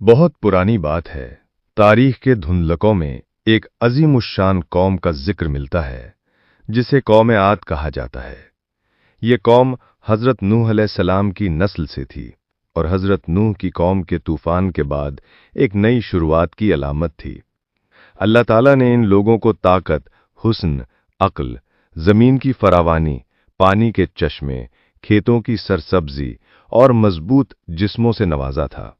बहुत पुरानी बात है। तारीख के धुंधलकों में एक अजीमुश्शान कौम का जिक्र मिलता है जिसे कौम आद कहा जाता है। ये कौम हजरत नूह अलैहिस्सलाम की नस्ल से थी और हजरत नूह की कौम के तूफान के बाद एक नई शुरुआत की अलामत थी। अल्लाह ताला ने इन लोगों को ताकत, हुस्न, अक्ल, जमीन की फरावानी, पानी के चश्मे, खेतों की सरसब्जी और मजबूत जिस्मों से नवाजा था।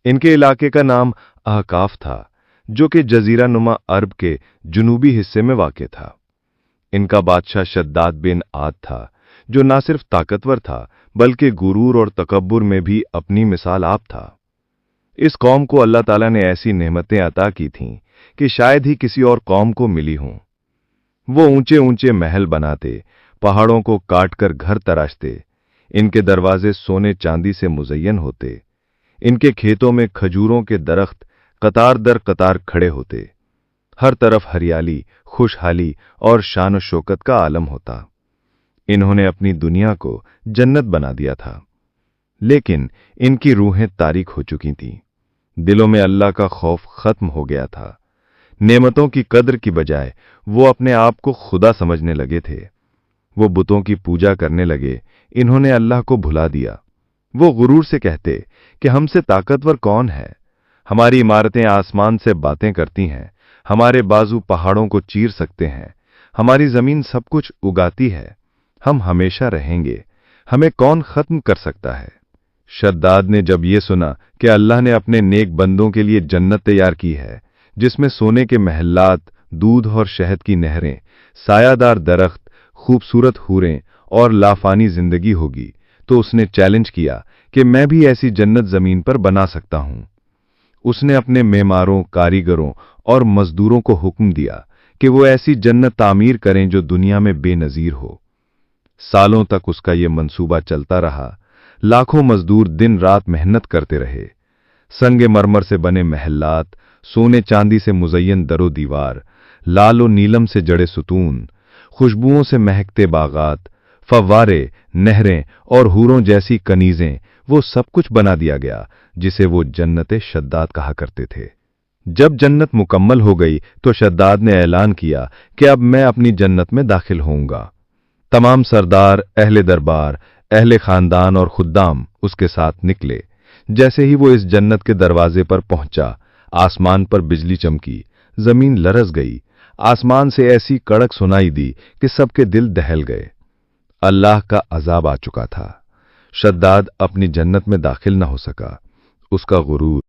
इनके इलाके का नाम अहकाफ था, जो कि जजीरा नुमा अरब के जुनूबी हिस्से में वाक़ था। इनका बादशाह शद्दाद बिन आद था, जो न सिर्फ ताकतवर था बल्कि गुरूर और तकब्बुर में भी अपनी मिसाल आप था। इस कौम को अल्लाह ताला ने ऐसी नेमतें अता की थीं कि शायद ही किसी और कौम को मिली हों। वो ऊंचे ऊंचे महल बनाते, पहाड़ों को काटकर घर तराशते, इनके दरवाजे सोने चांदी से मुज़य्यन होते, इनके खेतों में खजूरों के दरख्त कतार दर कतार खड़े होते, हर तरफ हरियाली, खुशहाली और शान शौकत का आलम होता। इन्होंने अपनी दुनिया को जन्नत बना दिया था, लेकिन इनकी रूहें तारीक हो चुकी थीं। दिलों में अल्लाह का खौफ खत्म हो गया था। नेमतों की कद्र की बजाय वो अपने आप को खुदा समझने लगे थे। वो बुतों की पूजा करने लगे। इन्होंने अल्लाह को भुला दिया। वो गुरूर से कहते कि हमसे ताकतवर कौन है? हमारी इमारतें आसमान से बातें करती हैं, हमारे बाजू पहाड़ों को चीर सकते हैं, हमारी जमीन सब कुछ उगाती है, हम हमेशा रहेंगे, हमें कौन खत्म कर सकता है? शद्दाद ने जब ये सुना कि अल्लाह ने अपने नेक बंदों के लिए जन्नत तैयार की है, जिसमें सोने के महल्लात, दूध और शहद की नहरें, सायादार दरख्त, खूबसूरत हूरें और लाफानी जिंदगी होगी, तो उसने चैलेंज किया कि मैं भी ऐसी जन्नत जमीन पर बना सकता हूं। उसने अपने मेमारों, कारीगरों और मजदूरों को हुक्म दिया कि वो ऐसी जन्नत तामीर करें जो दुनिया में बेनजीर हो। सालों तक उसका ये मंसूबा चलता रहा। लाखों मजदूर दिन रात मेहनत करते रहे। संगे मरमर से बने महल्लात, सोने चांदी से मुज़य्यन दरो दीवार, लाल और नीलम से जड़े सुतून, खुशबुओं से महकते बागात, फव्वारे, नहरें और हूरों जैसी कनीजें, वो सब कुछ बना दिया गया जिसे वो जन्नत शद्दाद कहा करते थे। जब जन्नत मुकम्मल हो गई तो शद्दाद ने ऐलान किया कि अब मैं अपनी जन्नत में दाखिल होऊंगा। तमाम सरदार, अहले दरबार, अहले खानदान और खुद्दाम उसके साथ निकले। जैसे ही वो इस जन्नत के दरवाजे पर पहुंचा, आसमान पर बिजली चमकी, जमीन लरज गई, आसमान से ऐसी कड़क सुनाई दी कि सबके दिल दहल गए। अल्लाह का अजाब आ चुका था। शद्दाद अपनी जन्नत में दाखिल न हो सका। उसका गुरूर